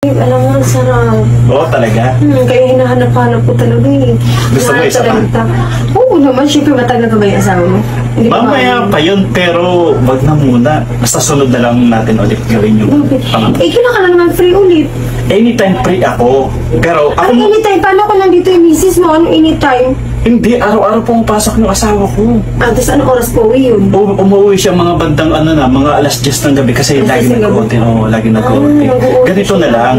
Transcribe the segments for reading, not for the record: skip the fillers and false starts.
Alam mo, ang sarap. Oo, talaga? Kaya hinahanap-hanap ko talaga eh. Gusto mo isa pa? Oo naman, syempre matagal ka ba yung asawa mo? Hindi Mamaya pa yun, pero wag na muna. Basta sunod na lang natin ulit gawin yung pangalan. Kailan ka na naman free ulit? Anytime free ako. Pero ako... Ano anytime? Paano ko nandito yung misis mo? Ano anytime? Hindi, araw-araw pong pasok ng asawa ko. Tapos anong oras po yun? Umuwi siya mga bandang mga alas 10 ng gabi kasi lagi nag-outing. Oo, lagi nag-outing. Ganito na lang.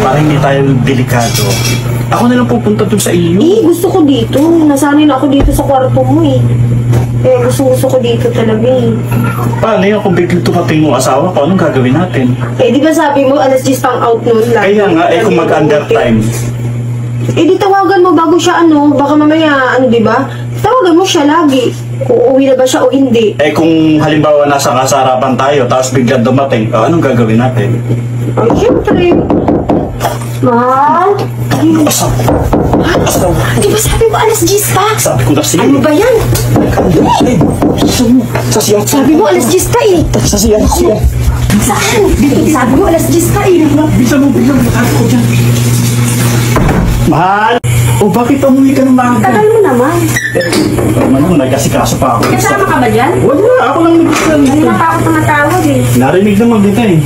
Para hindi tayo delikado. Ako na lang pupunta dun sa iyo. Gusto ko dito. Nasanay na ako dito sa kwarto mo eh. Gusto ko dito talaga eh. Paano yun kung biglang tumating mo asawa ko? Anong gagawin natin? Di ba sabi mo alas 10 pang out noon lang? Kaya nga, kung mag-under time. Di tawagan mo bago siya baka mamaya di ba? Tawagan mo siya lagi. Kung uuwi na ba siya o hindi. Kung halimbawa nasa kasarapan tayo, tapos biglang dumating, anong gagawin natin? Ay, syempre. Mahal? Asaw. Di ba sabi mo alas 10 pa? Sabi ko na siya. Ano ba yan? Sabi mo alas 10 pa eh. Saan? Sabi mo alas 10 pa eh. Bigyan mo. Sabi ko dyan. Mahal! Bakit umuwi ka ng maaga? Tagal mo naman. Nagkasikaso pa ako. Kasama ka ba dyan? Wala, ako lang nagkasikaso. Kanina pa ako tumatawag eh. Narinig naman kita eh.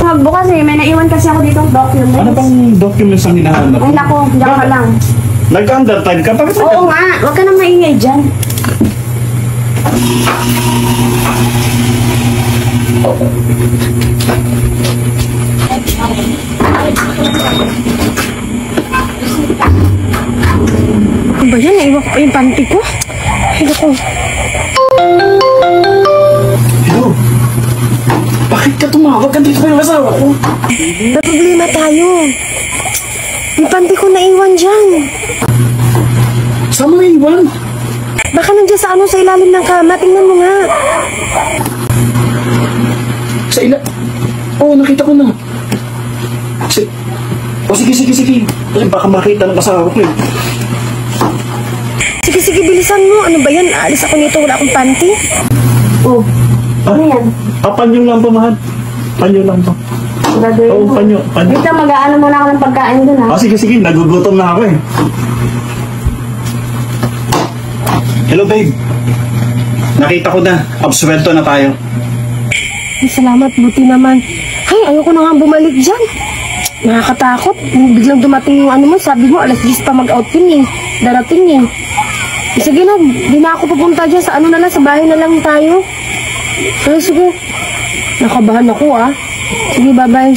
Magbukas eh. May naiwan kasi ako dito documents. Ano bang documents ang hinahanap? Ay nako, diyan ka lang. Nag-undertime ka? Bakit Oo nga, huwag ka nang maingay dyan. Ano ba yan? Naiwan ko pa yung panty ko. Hello ko. Hello? Bakit ka tumawag? Andito pa yung asawa ko. May problema tayo. Yung panty ko naiwan dyan. Saan mo naiwan? Baka nandiyan sa ilalim ng kama. Tingnan mo nga. Oo, nakita ko na. Sige. Baka makita ng asawa ko eh. Sige, bilisan mo. Ano ba yan? Aalis ako nito. Wala akong panty. Ano yan? Panyo lang pa, mahal. Panyo lang pa. Gagawin Oo, mo. panyo. Dito, mag-aano muna ako ng pagkain dun ha. Sige. Nagugutom na ako eh. Hello, babe. Nakita ko na. Absuelto na tayo. Ay, salamat. Buti naman. Ay, ayoko na nga bumalik dyan. Nakakatakot. Biglang dumating yung mo. Sabi mo, alas 10 pa mag-out yun eh. Darating eh. Sige na, di na ako pupunta dyan. Sa na lang, sa bahay na lang tayo. Sige. Nakabahan ako ah. Sige, bye-bye.